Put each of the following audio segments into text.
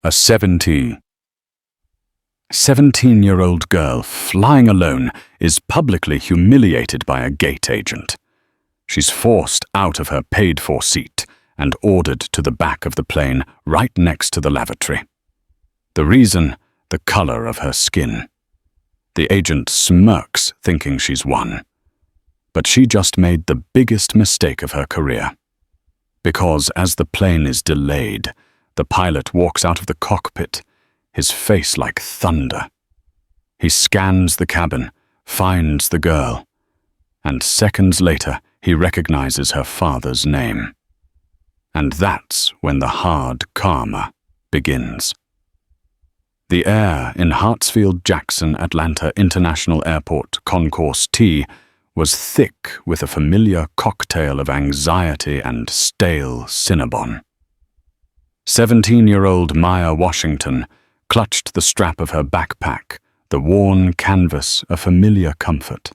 A 17-year-old girl flying alone is publicly humiliated by a gate agent. She's forced out of her paid-for seat and ordered to the back of the plane right next to the lavatory. The reason? The color of her skin. The agent smirks, thinking she's won. But she just made the biggest mistake of her career. Because as the plane is delayed, the pilot walks out of the cockpit, his face like thunder. He scans the cabin, finds the girl, and seconds later he recognizes her father's name. And that's when the hard karma begins. The air in Hartsfield-Jackson Atlanta International Airport Concourse T was thick with a familiar cocktail of anxiety and stale Cinnabon. 17-year-old Maya Washington clutched the strap of her backpack, the worn canvas a familiar comfort.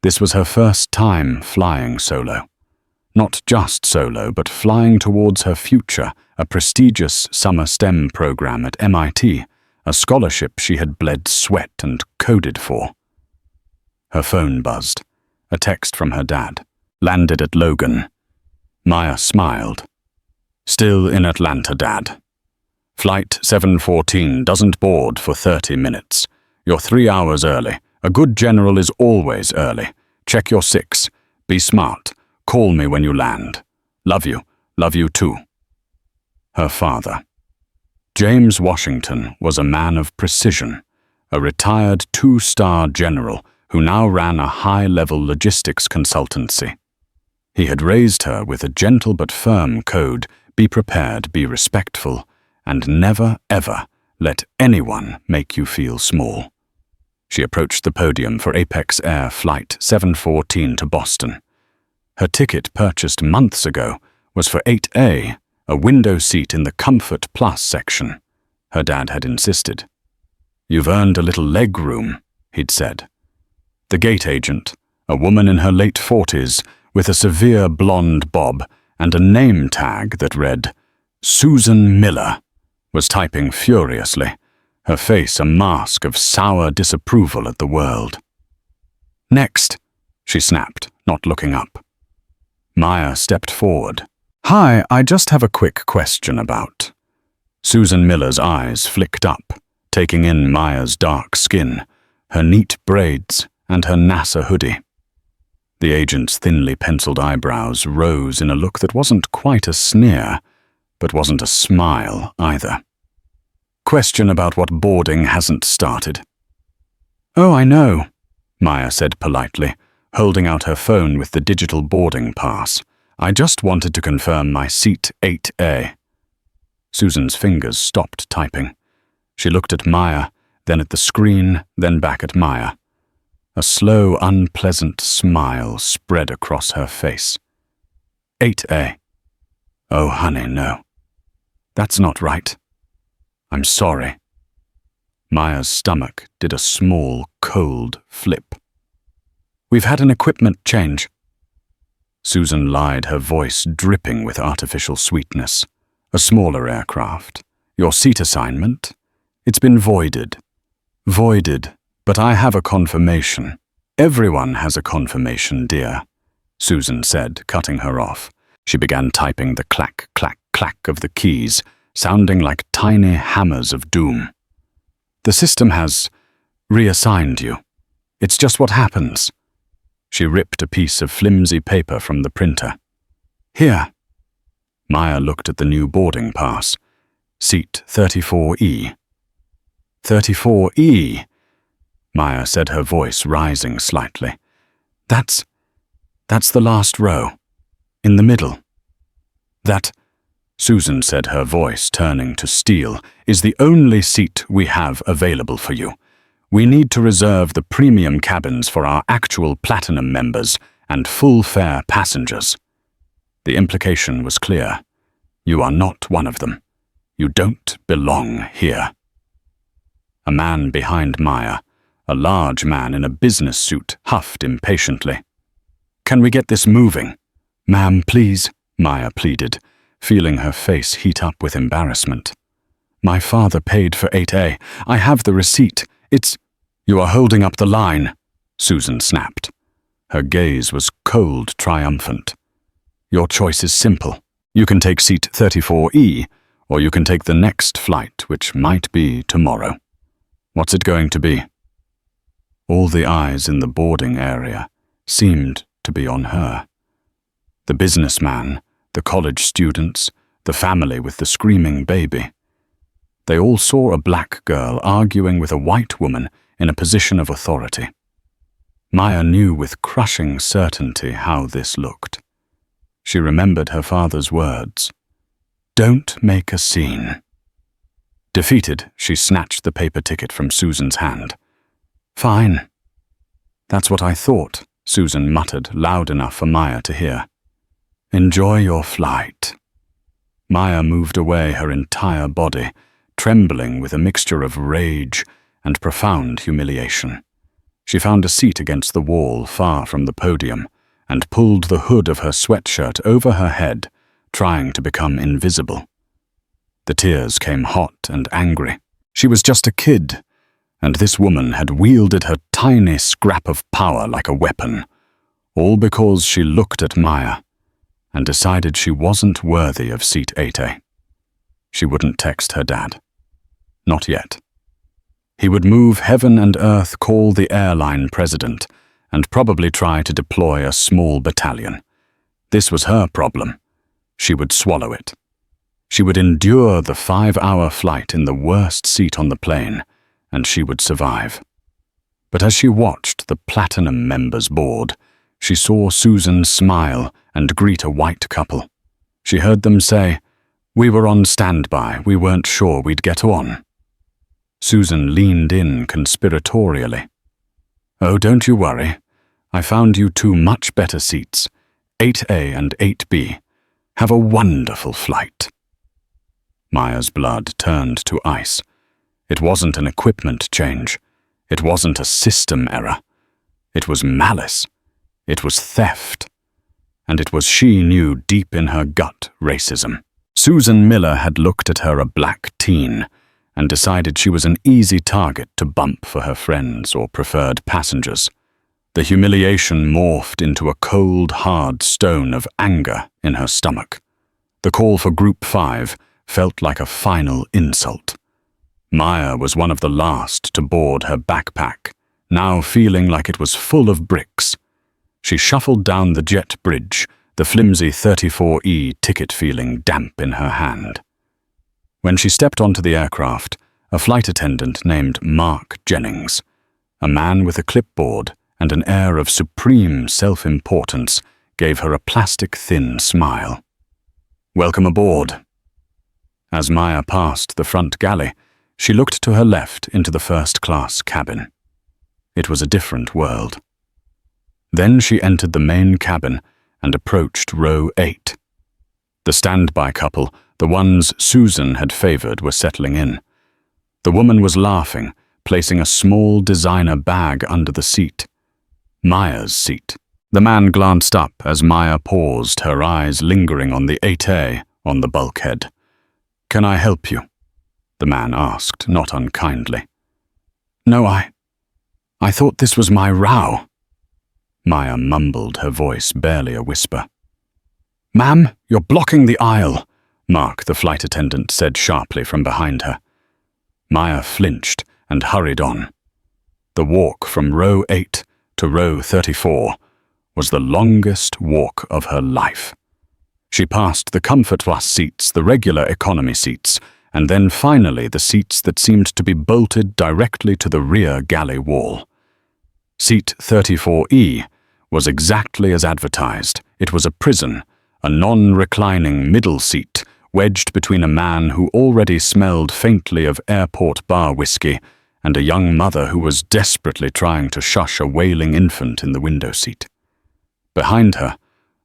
This was her first time flying solo. Not just solo, but flying towards her future, a prestigious summer STEM program at MIT, a scholarship she had bled sweat and coded for. Her phone buzzed. A text from her dad. Landed at Logan. Maya smiled. Still in Atlanta, Dad. Flight 714 doesn't board for 30 minutes. You're 3 hours early. A good general is always early. Check your 6. Be smart. Call me when you land. Love you. Love you too. Her father. James Washington was a man of precision, a retired 2-star general who now ran a high-level logistics consultancy. He had raised her with a gentle but firm code: be prepared, be respectful, and never, ever let anyone make you feel small. She approached the podium for Apex Air Flight 714 to Boston. Her ticket, purchased months ago, was for 8A, a window seat in the Comfort Plus section. Her dad had insisted. "You've earned a little leg room," he'd said. The gate agent, a woman in her late 40s, with a severe blonde bob and a name tag that read, Susan Miller, was typing furiously, her face a mask of sour disapproval at the world. "Next," she snapped, not looking up. Maya stepped forward. "Hi, I just have a quick question about..." Susan Miller's eyes flicked up, taking in Maya's dark skin, her neat braids, and her NASA hoodie. The agent's thinly penciled eyebrows rose in a look that wasn't quite a sneer, but wasn't a smile either. "Question about what boarding hasn't started." "Oh, I know," Maya said politely, holding out her phone with the digital boarding pass. "I just wanted to confirm my seat 8A. Susan's fingers stopped typing. She looked at Maya, then at the screen, then back at Maya. A slow, unpleasant smile spread across her face. 8A. "Oh, honey, no. That's not right. I'm sorry." Maya's stomach did a small, cold flip. "We've had an equipment change." Susan lied, her voice dripping with artificial sweetness. "A smaller aircraft. Your seat assignment? It's been voided." "Voided. But I have a confirmation." "Everyone has a confirmation, dear," Susan said, cutting her off. She began typing the clack, clack, clack of the keys, sounding like tiny hammers of doom. "The system has reassigned you. It's just what happens." She ripped a piece of flimsy paper from the printer. "Here." Maya looked at the new boarding pass. Seat 34E. 34E. Maya said, her voice rising slightly. That's the last row. In the middle." "That," Susan said, her voice turning to steel, "is the only seat we have available for you. We need to reserve the premium cabins for our actual platinum members and full-fare passengers." The implication was clear. You are not one of them. You don't belong here. A man behind Maya, a large man in a business suit, huffed impatiently. "Can we get this moving?" "Ma'am, please," Maya pleaded, feeling her face heat up with embarrassment. My father paid for 8A. I have the receipt. You are holding up the line, Susan snapped. Her gaze was cold, triumphant. Your choice is simple. You can take seat 34E, or you can take the next flight, which might be tomorrow. What's it going to be? All the eyes in the boarding area seemed to be on her. The businessman, the college students, the family with the screaming baby. They all saw a black girl arguing with a white woman in a position of authority. Maya knew with crushing certainty how this looked. She remembered her father's words. Don't make a scene. Defeated, she snatched the paper ticket from Susan's hand. Fine. That's what I thought, Susan muttered loud enough for Maya to hear. Enjoy your flight. Maya moved away, her entire body trembling with a mixture of rage and profound humiliation. She found a seat against the wall far from the podium and pulled the hood of her sweatshirt over her head, trying to become invisible. The tears came hot and angry. She was just a kid, and this woman had wielded her tiny scrap of power like a weapon, all because she looked at Maya and decided she wasn't worthy of seat 8A. She wouldn't text her dad. Not yet. He would move heaven and earth, call the airline president, and probably try to deploy a small battalion. This was her problem. She would swallow it. She would endure the 5-hour flight in the worst seat on the plane, and she would survive. But as she watched the platinum members board, she saw Susan smile and greet a white couple. She heard them say, "We were on standby. We weren't sure we'd get on." Susan leaned in conspiratorially. "Oh, don't you worry. I found you 2 much better seats, 8A and 8B. Have a wonderful flight." Maya's blood turned to ice. It wasn't an equipment change. It wasn't a system error. It was malice. It was theft. And it was, she knew deep in her gut, racism. Susan Miller had looked at her, a black teen, and decided she was an easy target to bump for her friends or preferred passengers. The humiliation morphed into a cold, hard stone of anger in her stomach. The call for Group 5 felt like a final insult. Maya was one of the last to board her backpack, now feeling like it was full of bricks. She shuffled down the jet bridge, the flimsy 34E ticket feeling damp in her hand. When she stepped onto the aircraft, a flight attendant named Mark Jennings, a man with a clipboard and an air of supreme self-importance, gave her a plastic-thin smile. "Welcome aboard." As Maya passed the front galley, she looked to her left into the first-class cabin. It was a different world. Then she entered the main cabin and approached row 8. The standby couple, the ones Susan had favored, were settling in. The woman was laughing, placing a small designer bag under the seat. Maya's seat. The man glanced up as Maya paused, her eyes lingering on the 8A on the bulkhead. "Can I help you?" the man asked, not unkindly. "No, I thought this was my row." Maya mumbled, her voice barely a whisper. "Ma'am, you're blocking the aisle," Mark, the flight attendant, said sharply from behind her. Maya flinched and hurried on. The walk from row 8 to row 34 was the longest walk of her life. She passed the comfort class seats, the regular economy seats, and then finally the seats that seemed to be bolted directly to the rear galley wall. Seat 34E was exactly as advertised. It was a prison, a non-reclining middle seat, wedged between a man who already smelled faintly of airport bar whiskey and a young mother who was desperately trying to shush a wailing infant in the window seat. Behind her,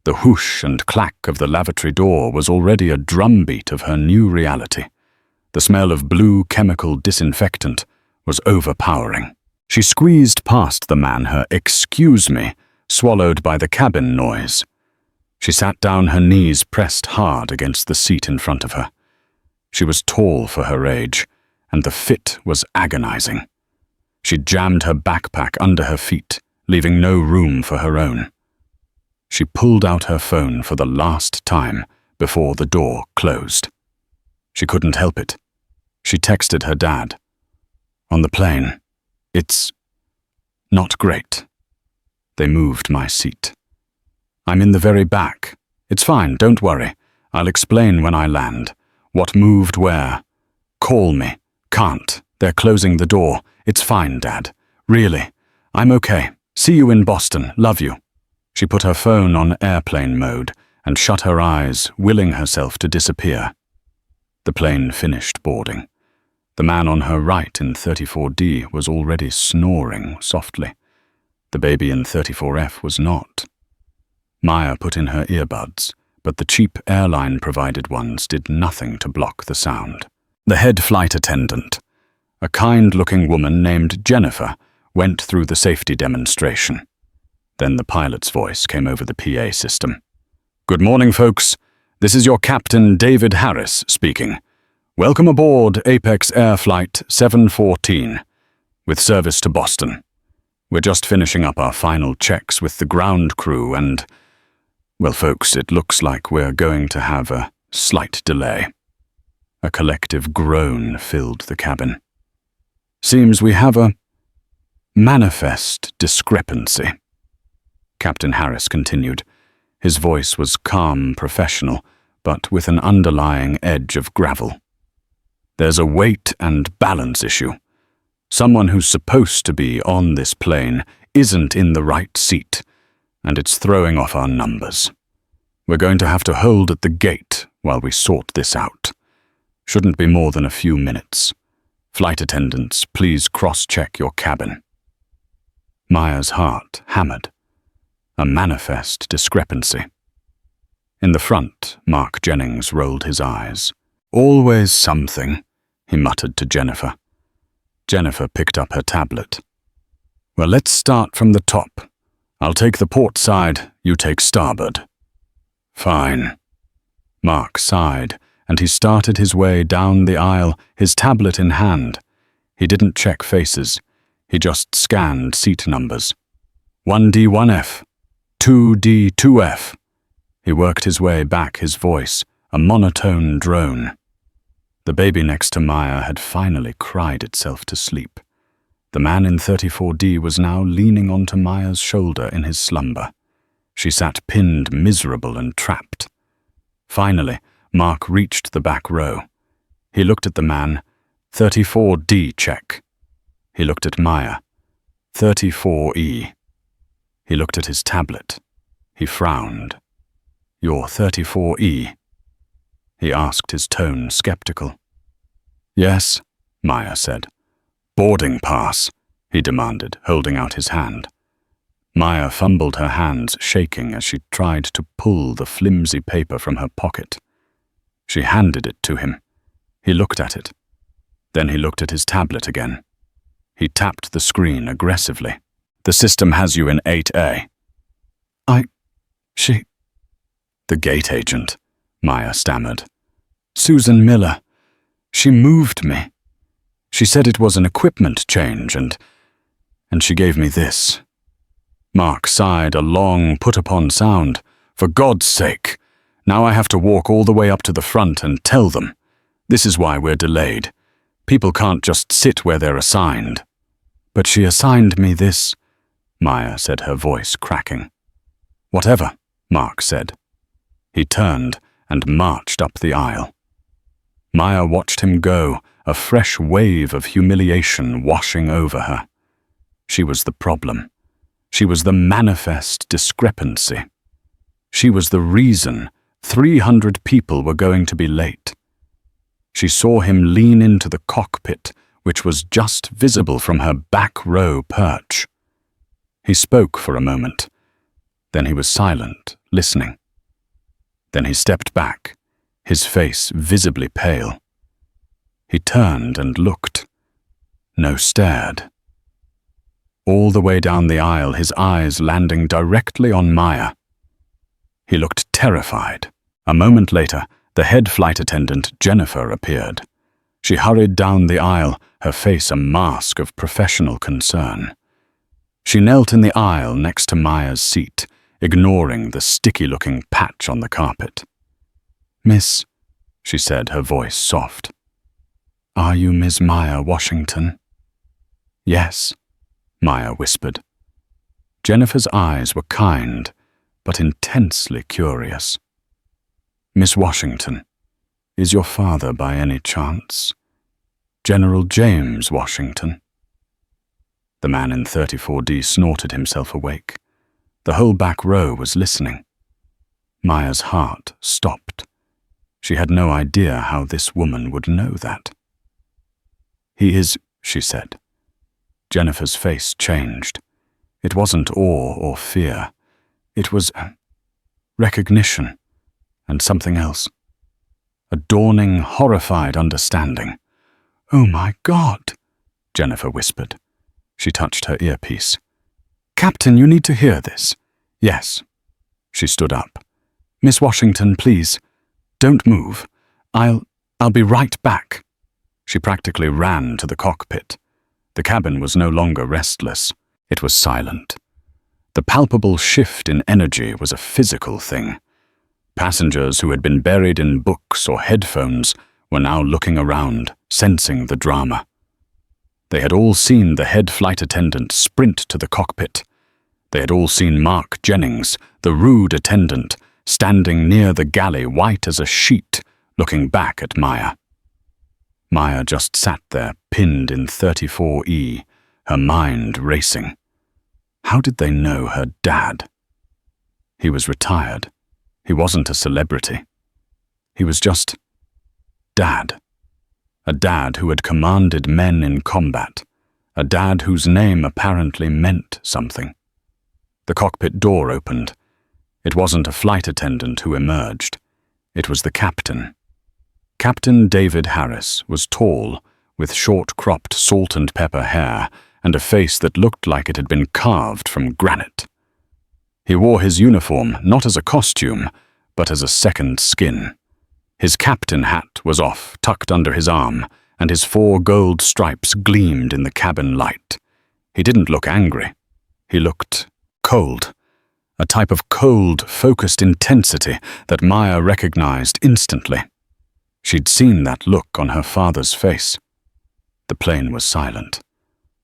the whoosh and clack of the lavatory door was already a drumbeat of her new reality. The smell of blue chemical disinfectant was overpowering. She squeezed past the man, her "excuse me" swallowed by the cabin noise. She sat down, her knees pressed hard against the seat in front of her. She was tall for her age, and the fit was agonizing. She jammed her backpack under her feet, leaving no room for her own. She pulled out her phone for the last time before the door closed. She couldn't help it. She texted her dad. On the plane, it's not great. They moved my seat. I'm in the very back. It's fine, don't worry. I'll explain when I land. What moved where? Call me. Can't. They're closing the door. It's fine, Dad. Really. I'm okay. See you in Boston. Love you. She put her phone on airplane mode and shut her eyes, willing herself to disappear. The plane finished boarding. The man on her right in 34D was already snoring softly. The baby in 34F was not. Maya put in her earbuds, but the cheap airline-provided ones did nothing to block the sound. The head flight attendant, a kind-looking woman named Jennifer, went through the safety demonstration. Then the pilot's voice came over the PA system. "Good morning, folks. This is your captain, David Harris, speaking. Welcome aboard Apex Air Flight 714, with service to Boston. We're just finishing up our final checks with the ground crew and, well, folks, it looks like we're going to have a slight delay." A collective groan filled the cabin. "Seems we have a manifest discrepancy," Captain Harris continued. His voice was calm, professional, but with an underlying edge of gravel. "There's a weight and balance issue. Someone who's supposed to be on this plane isn't in the right seat, and it's throwing off our numbers. We're going to have to hold at the gate while we sort this out. Shouldn't be more than a few minutes. Flight attendants, please cross-check your cabin." Maya's heart hammered. A manifest discrepancy. In the front, Mark Jennings rolled his eyes. "Always something," he muttered to Jennifer. Jennifer picked up her tablet. "Well, let's start from the top. I'll take the port side, you take starboard." "Fine." Mark sighed, and he started his way down the aisle, his tablet in hand. He didn't check faces. He just scanned seat numbers. 1D1F, 2D2F. He worked his way back, his voice, a monotone drone. The baby next to Maya had finally cried itself to sleep. The man in 34D was now leaning onto Maya's shoulder in his slumber. She sat pinned, miserable and trapped. Finally, Mark reached the back row. He looked at the man. 34D check. He looked at Maya. 34E. He looked at his tablet. He frowned. "You're 34E?" He asked, his tone skeptical. "Yes," Maya said. "Boarding pass," he demanded, holding out his hand. Maya fumbled her hands, shaking as she tried to pull the flimsy paper from her pocket. She handed it to him. He looked at it. Then he looked at his tablet again. He tapped the screen aggressively. "The system has you in 8A. She... The gate agent," Maya stammered. "Susan Miller. She moved me. She said it was an equipment change and she gave me this." Mark sighed a long, put-upon sound. "For God's sake. Now I have to walk all the way up to the front and tell them. This is why we're delayed. People can't just sit where they're assigned." "But she assigned me this," Maya said, her voice cracking. "Whatever," Mark said. He turned and marched up the aisle. Maya watched him go, a fresh wave of humiliation washing over her. She was the problem. She was the manifest discrepancy. She was the reason 300 people were going to be late. She saw him lean into the cockpit, which was just visible from her back row perch. He spoke for a moment. Then he was silent, listening. Then he stepped back, his face visibly pale. He turned and looked. No, stared. All the way down the aisle, his eyes landing directly on Maya. He looked terrified. A moment later, The head flight attendant, Jennifer, appeared. She hurried down the aisle, her face a mask of professional concern. She knelt in the aisle next to Maya's seat, ignoring the sticky-looking patch on the carpet. "Miss," she said, her voice soft. "Are you Ms. Maya Washington?" "Yes," Maya whispered. Jennifer's eyes were kind, but intensely curious. "Miss Washington, is your father by any chance General James Washington?" The man in 34D snorted himself awake. The whole back row was listening. Maya's heart stopped. She had no idea how this woman would know that. "He is," she said. Jennifer's face changed. It wasn't awe or fear. It was recognition and something else. A dawning, horrified understanding. "Oh my God," Jennifer whispered. She touched her earpiece. "Captain, you need to hear this." "Yes." She stood up. "Miss Washington, please, don't move. I'll be right back." She practically ran to the cockpit. The cabin was no longer restless. It was silent. The palpable shift in energy was a physical thing. Passengers who had been buried in books or headphones were now looking around, sensing the drama. They had all seen the head flight attendant sprint to the cockpit. They had all seen Mark Jennings, the rude attendant, standing near the galley white as a sheet, looking back at Maya. Maya just sat there, pinned in 34E, her mind racing. How did they know her dad? He was retired. He wasn't a celebrity. He was just Dad. A dad who had commanded men in combat. A dad whose name apparently meant something. The cockpit door opened. It wasn't a flight attendant who emerged. It was the captain. Captain David Harris was tall, with short-cropped salt and pepper hair and a face that looked like it had been carved from granite. He wore his uniform not as a costume, but as a second skin. His captain hat was off, tucked under his arm, and his 4 gold stripes gleamed in the cabin light. He didn't look angry. He looked cold. A type of cold, focused intensity that Maya recognized instantly. She'd seen that look on her father's face. The plane was silent.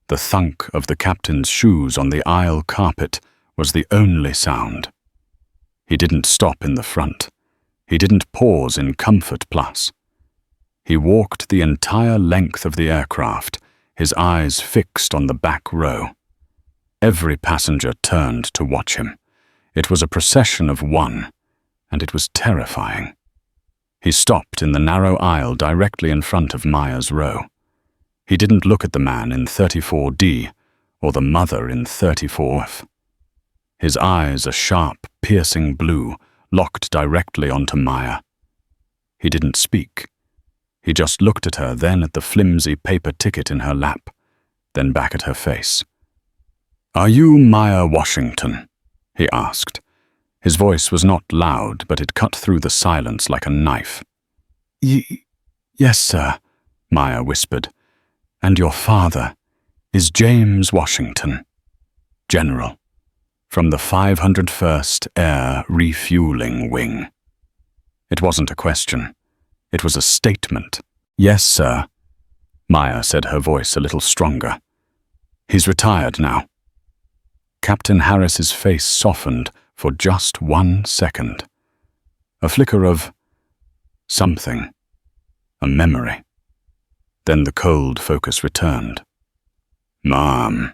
The thunk of the captain's shoes on the aisle carpet was the only sound. He didn't stop in the front. He didn't pause in Comfort Plus. He walked the entire length of the aircraft, his eyes fixed on the back row. Every passenger turned to watch him. It was a procession of one, and it was terrifying. He stopped in the narrow aisle directly in front of Maya's row. He didn't look at the man in 34D or the mother in 34F. His eyes, a sharp, piercing blue, locked directly onto Maya. He didn't speak. He just looked at her, then at the flimsy paper ticket in her lap, then back at her face. "Are you Maya Washington?" he asked. His voice was not loud, but it cut through the silence like a knife. Yes, sir," Maya whispered. "And your father is James Washington, General, from the 501st Air Refueling Wing." It wasn't a question. It was a statement. "Yes, sir," Maya said, her voice a little stronger. "He's retired now." Captain Harris's face softened for just 1 second. A flicker of something, a memory. Then the cold focus returned. "Mom,"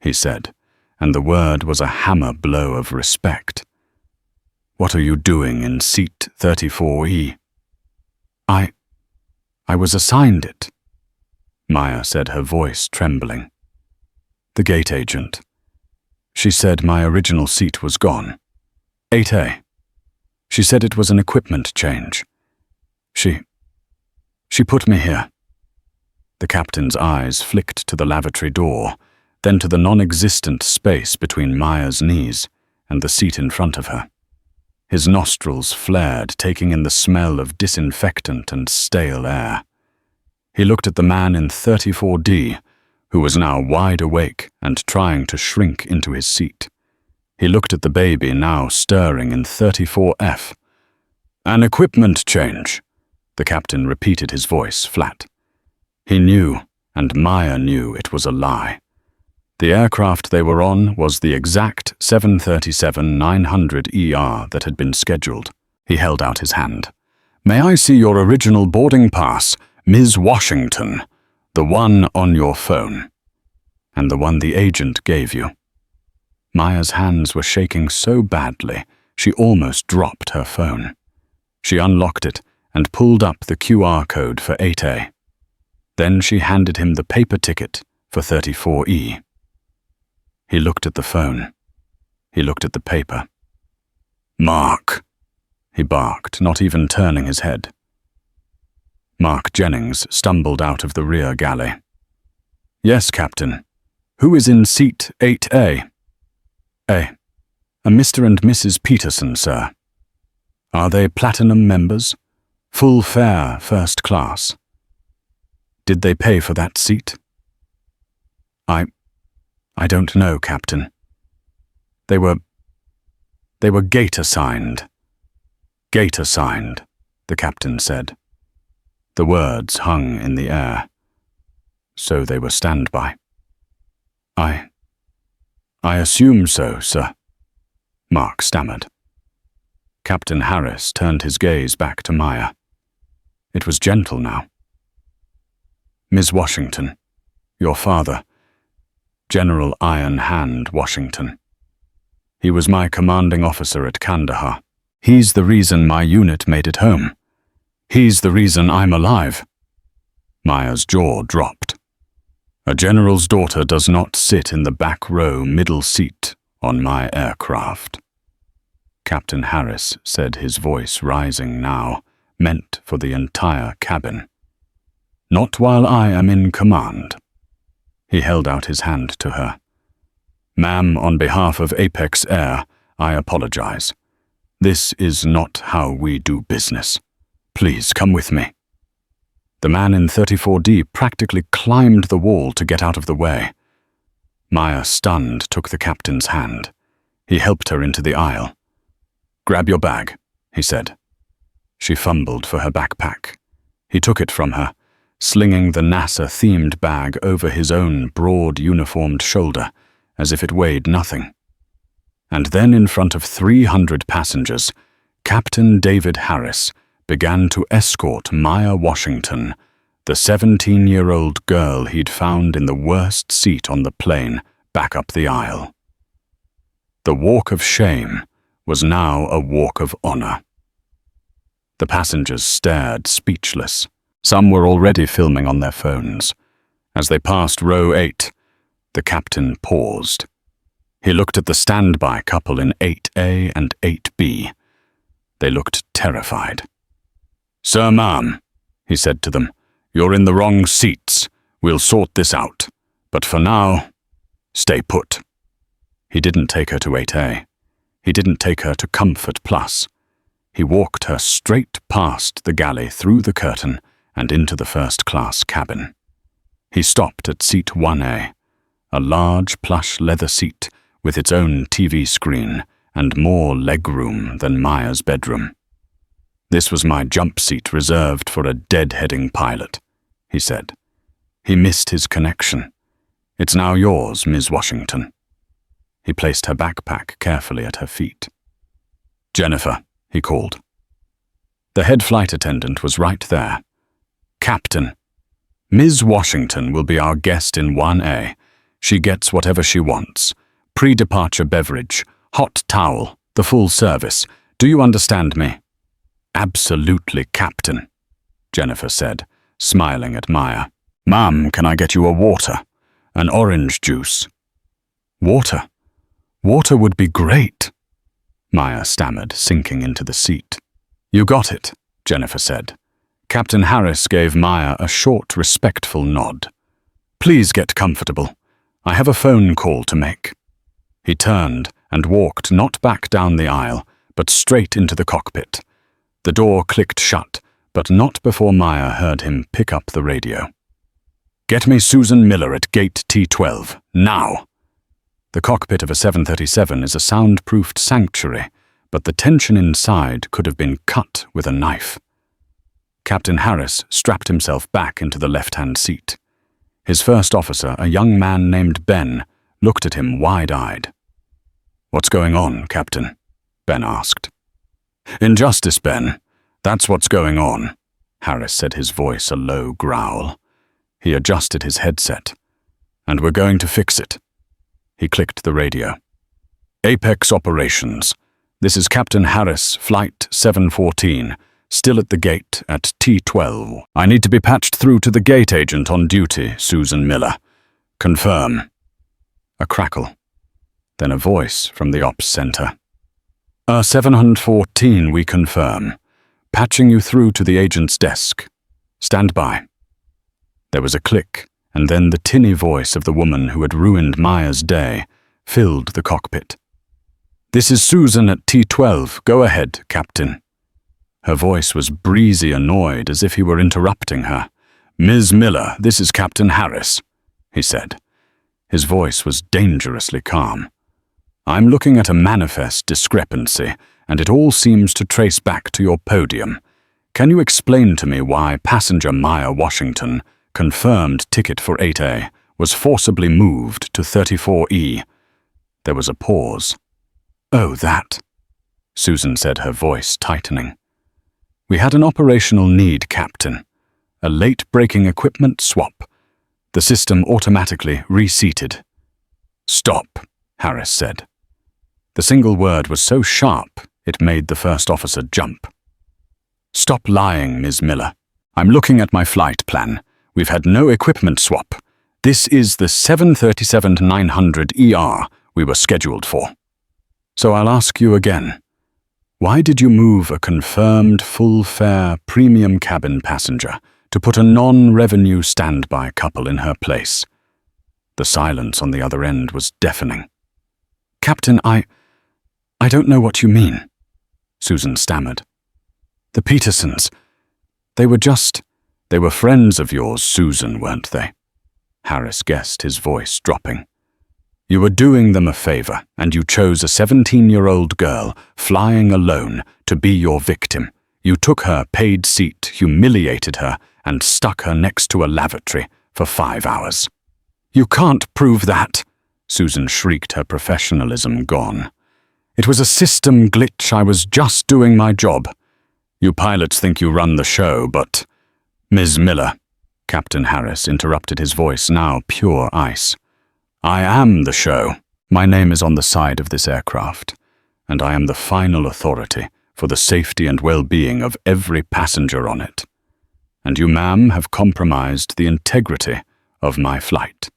he said, and the word was a hammer blow of respect. "What are you doing in seat 34E? I was assigned it," Maya said, her voice trembling. "The gate agent. She said my original seat was gone. 8A. She said it was an equipment change. She put me here." The captain's eyes flicked to the lavatory door, then to the non-existent space between Maya's knees and the seat in front of her. His nostrils flared, taking in the smell of disinfectant and stale air. He looked at the man in 34D, who was now wide awake and trying to shrink into his seat. He looked at the baby now stirring in 34F. "An equipment change," the captain repeated, his voice flat. He knew, and Maya knew, it was a lie. The aircraft they were on was the exact 737-900ER that had been scheduled. He held out his hand. "May I see your original boarding pass, Ms. Washington, the one on your phone, and the one the agent gave you?" Maya's hands were shaking so badly, she almost dropped her phone. She unlocked it and pulled up the QR code for 8A. Then she handed him the paper ticket for 34E. He looked at the phone. He looked at the paper. "Mark," he barked, not even turning his head. Mark Jennings stumbled out of the rear galley. "Yes, Captain. Who is in seat 8A? "A Mr. and Mrs. Peterson, sir." "Are they platinum members? Full fare, first class?" "Did they pay for that seat?" I don't know, Captain. They were gate assigned." "Gate assigned," the captain said. The words hung in the air. So they were standby. I assume so, sir," Mark stammered. Captain Harris turned his gaze back to Maya. It was gentle now. "Ms. Washington, your father, General Iron Hand Washington. He was my commanding officer at Kandahar. He's the reason my unit made it home. He's the reason I'm alive." Maya's jaw dropped. "A general's daughter does not sit in the back row middle seat on my aircraft," Captain Harris said, his voice rising now, meant for the entire cabin. "Not while I am in command." He held out his hand to her. "Ma'am, on behalf of Apex Air, I apologize. This is not how we do business. Please come with me." The man in 34D practically climbed the wall to get out of the way. Maya, stunned, took the captain's hand. He helped her into the aisle. "Grab your bag," he said. She fumbled for her backpack. He took it from her, slinging the NASA-themed bag over his own broad uniformed shoulder, as if it weighed nothing. And then, in front of 300 passengers, Captain David Harris began to escort Maya Washington, the 17-year-old girl he'd found in the worst seat on the plane, back up the aisle. The walk of shame was now a walk of honor. The passengers stared, speechless. Some were already filming on their phones. As they passed row 8, the captain paused. He looked at the standby couple in 8A and 8B. They looked terrified. "Sir, ma'am," he said to them, "you're in the wrong seats. We'll sort this out. But for now, stay put." He didn't take her to 8A. He didn't take her to Comfort Plus. He walked her straight past the galley, through the curtain, and into the first-class cabin. He stopped at seat 1A, a large plush leather seat with its own TV screen and more legroom than Maya's bedroom. "This was my jump seat reserved for a deadheading pilot," he said. He missed his connection. "It's now yours, Ms. Washington." He placed her backpack carefully at her feet. "Jennifer," he called. The head flight attendant was right there. "Captain, Ms. Washington will be our guest in 1A. She gets whatever she wants. Pre-departure beverage, hot towel, the full service. Do you understand me?" "Absolutely, Captain," Jennifer said, smiling at Maya. "Ma'am, can I get you a water? An orange juice?" "Water? Water would be great," Maya stammered, sinking into the seat. "You got it," Jennifer said. Captain Harris gave Maya a short, respectful nod. "Please get comfortable. I have a phone call to make." He turned and walked not back down the aisle, but straight into the cockpit. The door clicked shut, but not before Maya heard him pick up the radio. "Get me Susan Miller at gate T12, now!" The cockpit of a 737 is a soundproofed sanctuary, but the tension inside could have been cut with a knife. Captain Harris strapped himself back into the left-hand seat. His first officer, a young man named Ben, looked at him wide-eyed. "What's going on, Captain?" Ben asked. "Injustice, Ben. That's what's going on," Harris said, his voice a low growl. He adjusted his headset. "And we're going to fix it." He clicked the radio. "Apex Operations. This is Captain Harris, Flight 714, still at the gate at T12. I need to be patched through to the gate agent on duty, Susan Miller. Confirm." A crackle. Then a voice from the ops center. 714, we confirm. Patching you through to the agent's desk. Stand by." There was a click, and then the tinny voice of the woman who had ruined Maya's day filled the cockpit. "This is Susan at T12. Go ahead, Captain." Her voice was breezy, annoyed, as if he were interrupting her. "Ms. Miller, this is Captain Harris," he said. His voice was dangerously calm. "I'm looking at a manifest discrepancy, and it all seems to trace back to your podium. Can you explain to me why passenger Maya Washington, confirmed ticket for 8A, was forcibly moved to 34E? There was a pause. "Oh, that," Susan said, her voice tightening. "We had an operational need, Captain. A late-breaking equipment swap. The system automatically reseated." "Stop," Harris said. The single word was so sharp, it made the first officer jump. "Stop lying, Ms. Miller. I'm looking at my flight plan. We've had no equipment swap. This is the 737-900 ER we were scheduled for. So I'll ask you again. Why did you move a confirmed full-fare premium cabin passenger to put a non-revenue standby couple in her place?" The silence on the other end was deafening. "Captain, I don't know what you mean," Susan stammered. "The Petersons, they were friends of yours, Susan, weren't they?" Harris guessed, his voice dropping. "You were doing them a favor, and you chose a 17-year-old girl, flying alone, to be your victim. You took her paid seat, humiliated her, and stuck her next to a lavatory for 5 hours." "You can't prove that," Susan shrieked, her professionalism gone. "It was a system glitch. I was just doing my job." "You pilots think you run the show, but—" "Ms. Miller," Captain Harris interrupted, his voice now pure ice. "I am the show. My name is on the side of this aircraft, and I am the final authority for the safety and well-being of every passenger on it. And you, ma'am, have compromised the integrity of my flight.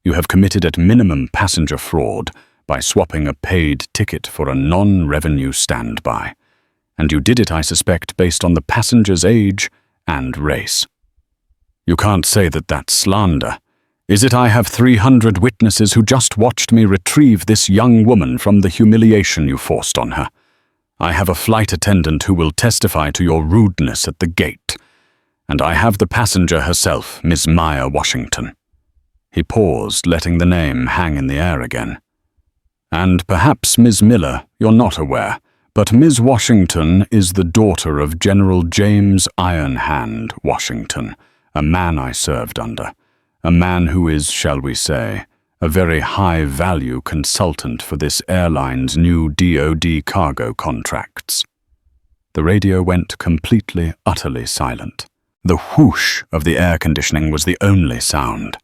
You have committed at minimum passenger fraud by swapping a paid ticket for a non-revenue standby. And you did it, I suspect, based on the passenger's age and race. You can't say that that's slander. Is it I have 300 witnesses who just watched me retrieve this young woman from the humiliation you forced on her? I have a flight attendant who will testify to your rudeness at the gate. And I have the passenger herself, Miss Maya Washington." He paused, letting the name hang in the air again. "And perhaps, Ms. Miller, you're not aware, but Ms. Washington is the daughter of General James Iron Hand Washington, a man I served under, a man who is, shall we say, a very high-value consultant for this airline's new DoD cargo contracts." The radio went completely, utterly silent. The whoosh of the air conditioning was the only sound.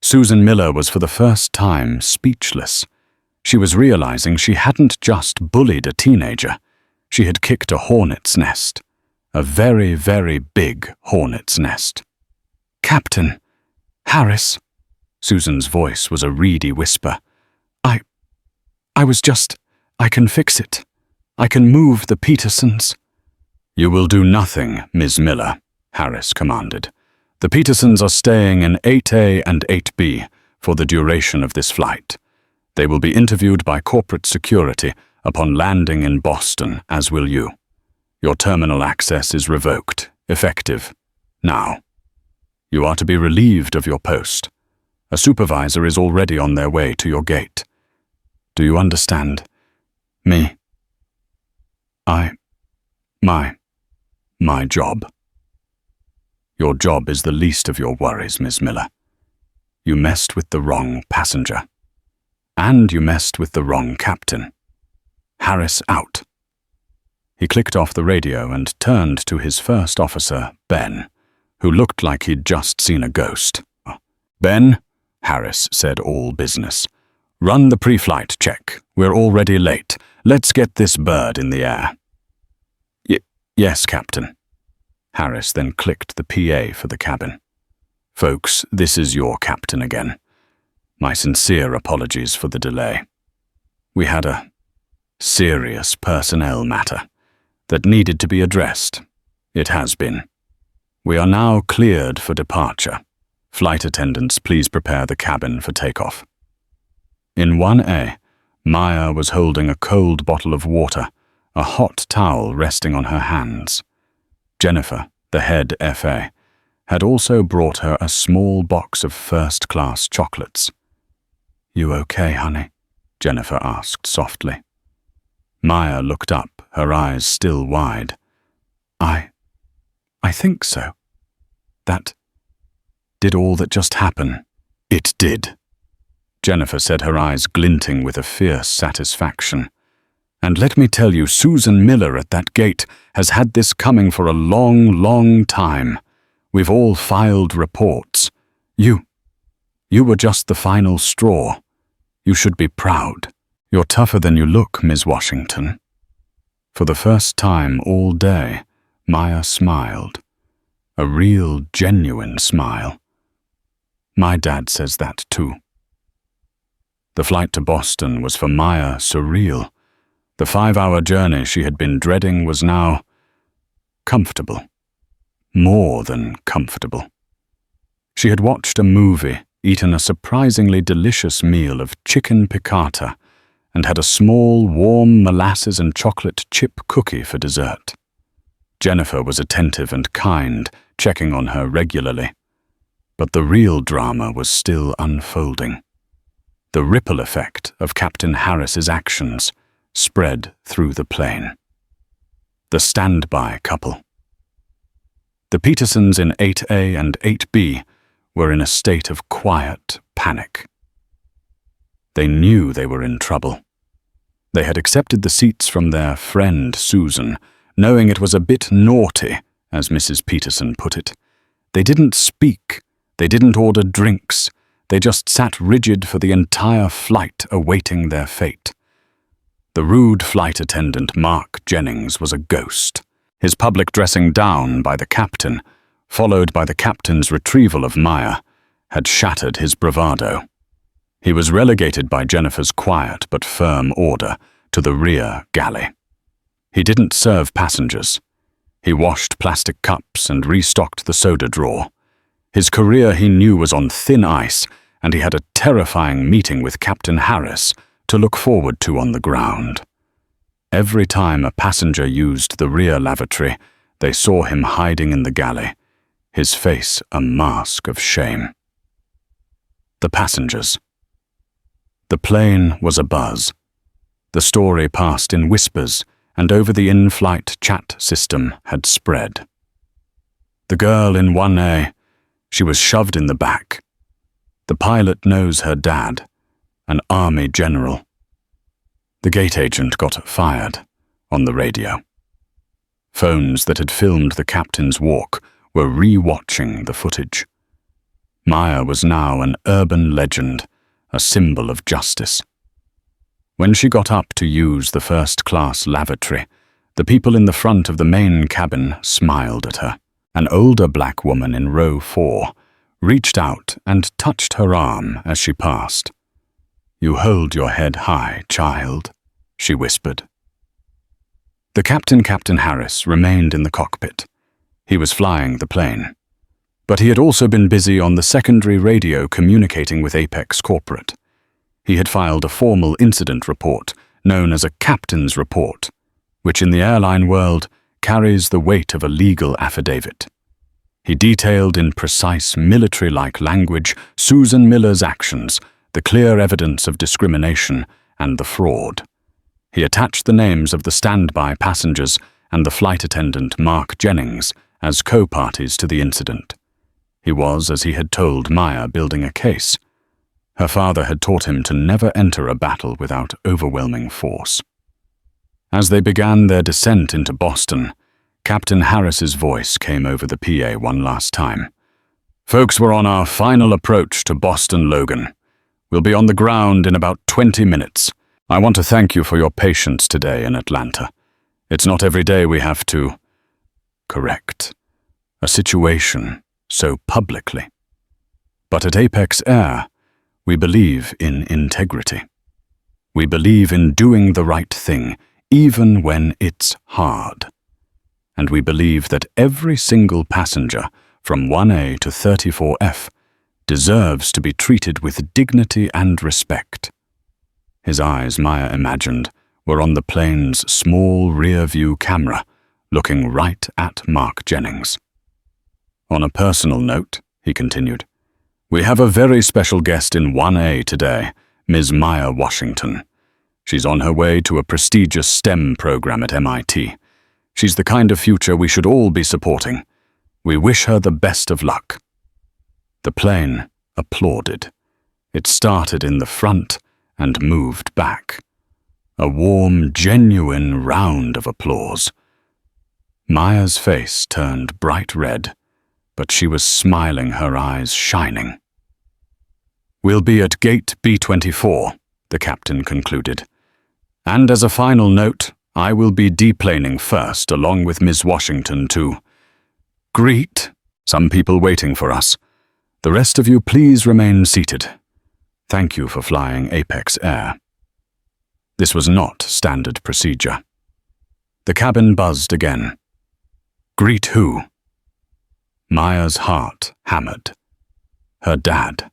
Susan Miller was for the first time speechless. She was realizing she hadn't just bullied a teenager. She had kicked a hornet's nest. A very, very big hornet's nest. "Captain Harris," Susan's voice was a reedy whisper. I can fix it. I can move the Petersons." "You will do nothing, Ms. Miller," Harris commanded. "The Petersons are staying in 8A and 8B for the duration of this flight. They will be interviewed by corporate security upon landing in Boston, as will you. Your terminal access is revoked, effective now. You are to be relieved of your post. A supervisor is already on their way to your gate. Do you understand? Me. My job. Your job is the least of your worries, Miss Miller. You messed with the wrong passenger. And you messed with the wrong captain. Harris out. He clicked off the radio and turned to his first officer, Ben, who looked like he'd just seen a ghost. Ben, Harris said, all business. Run the pre-flight check. We're already late. Let's get this bird in the air. Yes, Captain. Harris then clicked the PA for the cabin. Folks, this is your captain again. My sincere apologies for the delay. We had a serious personnel matter that needed to be addressed. It has been. We are now cleared for departure. Flight attendants, please prepare the cabin for takeoff. In 1A, Maya was holding a cold bottle of water, a hot towel resting on her hands. Jennifer, the head FA, had also brought her a small box of first-class chocolates. You okay, honey? Jennifer asked softly. Maya looked up, her eyes still wide. I think so. Did all that just happen? It did. Jennifer said, her eyes glinting with a fierce satisfaction. And let me tell you, Susan Miller at that gate has had this coming for a long, long time. We've all filed reports. You were just the final straw. You should be proud. You're tougher than you look, Ms. Washington. For the first time all day, Maya smiled. A real, genuine smile. My dad says that too. The flight to Boston was for Maya surreal. The 5-hour journey she had been dreading was now comfortable. More than comfortable. She had watched a movie, eaten a surprisingly delicious meal of chicken piccata, and had a small, warm molasses and chocolate chip cookie for dessert. Jennifer was attentive and kind, checking on her regularly. But the real drama was still unfolding. The ripple effect of Captain Harris's actions spread through the plane. The standby couple. The Petersons in 8A and 8B were in a state of quiet panic. They knew they were in trouble. They had accepted the seats from their friend Susan, knowing it was a bit naughty, as Mrs. Peterson put it. They didn't speak. They didn't order drinks. They just sat rigid for the entire flight, awaiting their fate. The rude flight attendant, Mark Jennings, was a ghost. His public dressing down by the captain, followed by the captain's retrieval of Maya, had shattered his bravado. He was relegated by Jennifer's quiet but firm order to the rear galley. He didn't serve passengers. He washed plastic cups and restocked the soda drawer. His career, he knew, was on thin ice, and he had a terrifying meeting with Captain Harris to look forward to on the ground. Every time a passenger used the rear lavatory, they saw him hiding in the galley, his face a mask of shame. The passengers. The plane was abuzz. The story passed in whispers, and over the in-flight chat system had spread. The girl in 1A, she was shoved in the back. The pilot knows her dad, an army general. The gate agent got fired on the radio. Phones that had filmed the captain's walk were re-watching the footage. Maya was now an urban legend, a symbol of justice. When she got up to use the first-class lavatory, the people in the front of the main cabin smiled at her. An older black woman in row 4 reached out and touched her arm as she passed. You hold your head high, child, she whispered. The captain, Captain Harris, remained in the cockpit. He was flying the plane. But he had also been busy on the secondary radio communicating with Apex Corporate. He had filed a formal incident report known as a captain's report, which in the airline world carries the weight of a legal affidavit. He detailed in precise military-like language Susan Miller's actions, the clear evidence of discrimination, and the fraud. He attached the names of the standby passengers and the flight attendant Mark Jennings as co-parties to the incident. He was, as he had told Maya, building a case. Her father had taught him to never enter a battle without overwhelming force. As they began their descent into Boston, Captain Harris's voice came over the PA one last time. "Folks, we're on our final approach to Boston Logan. We'll be on the ground in about 20 minutes. I want to thank you for your patience today in Atlanta. It's not every day we have to correct a situation so publicly. But at Apex Air, we believe in integrity. We believe in doing the right thing, even when it's hard. And we believe that every single passenger from 1A to 34F deserves to be treated with dignity and respect." His eyes, Maya imagined, were on the plane's small rear-view camera, looking right at Mark Jennings. "On a personal note," he continued, "we have a very special guest in 1A today, Ms. Maya Washington. She's on her way to a prestigious STEM program at MIT. She's the kind of future we should all be supporting. We wish her the best of luck." The plane applauded. It started in the front and moved back. A warm, genuine round of applause. Maya's face turned bright red, but she was smiling, her eyes shining. "We'll be at gate B24, the captain concluded. "And as a final note, I will be deplaning first along with Ms. Washington to greet some people waiting for us. The rest of you please remain seated. Thank you for flying Apex Air." This was not standard procedure. The cabin buzzed again. Greet who? Maya's heart hammered. Her dad.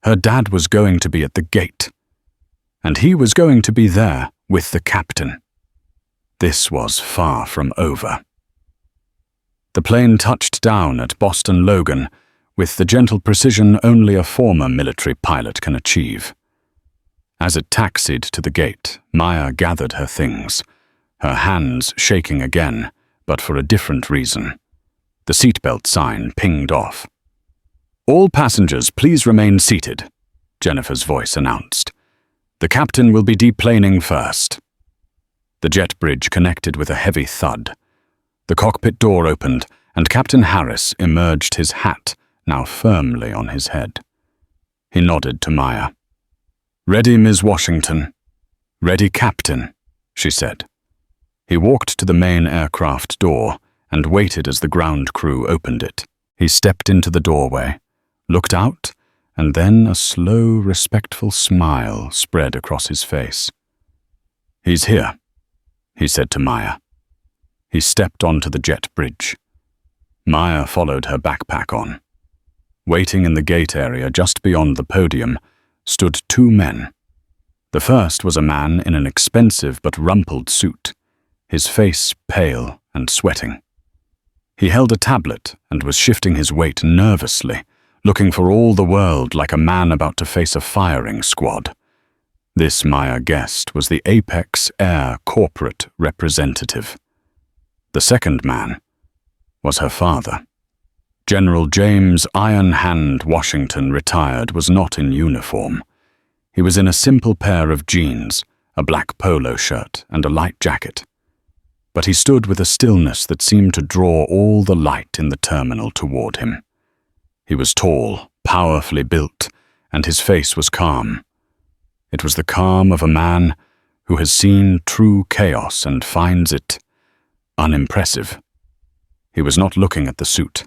Her dad was going to be at the gate, and he was going to be there with the captain. This was far from over. The plane touched down at Boston Logan with the gentle precision only a former military pilot can achieve. As it taxied to the gate, Maya gathered her things, her hands shaking again, but for a different reason. The seatbelt sign pinged off. "All passengers, please remain seated," Jennifer's voice announced. "The captain will be deplaning first." The jet bridge connected with a heavy thud. The cockpit door opened, and Captain Harris emerged, his hat now firmly on his head. He nodded to Maya. "Ready, Ms. Washington?" "Ready, Captain," she said. He walked to the main aircraft door and waited as the ground crew opened it. He stepped into the doorway, looked out, and then a slow, respectful smile spread across his face. "He's here," he said to Maya. He stepped onto the jet bridge. Maya followed her backpack on. Waiting in the gate area just beyond the podium stood two men. The first was a man in an expensive but rumpled suit, his face pale and sweating. He held a tablet and was shifting his weight nervously, looking for all the world like a man about to face a firing squad. This, Maya guessed, was the Apex Air corporate representative. The second man was her father. General James Iron Hand Washington, retired, was not in uniform. He was in a simple pair of jeans, a black polo shirt, and a light jacket. But he stood with a stillness that seemed to draw all the light in the terminal toward him. He was tall, powerfully built, and his face was calm. It was the calm of a man who has seen true chaos and finds it unimpressive. He was not looking at the suit.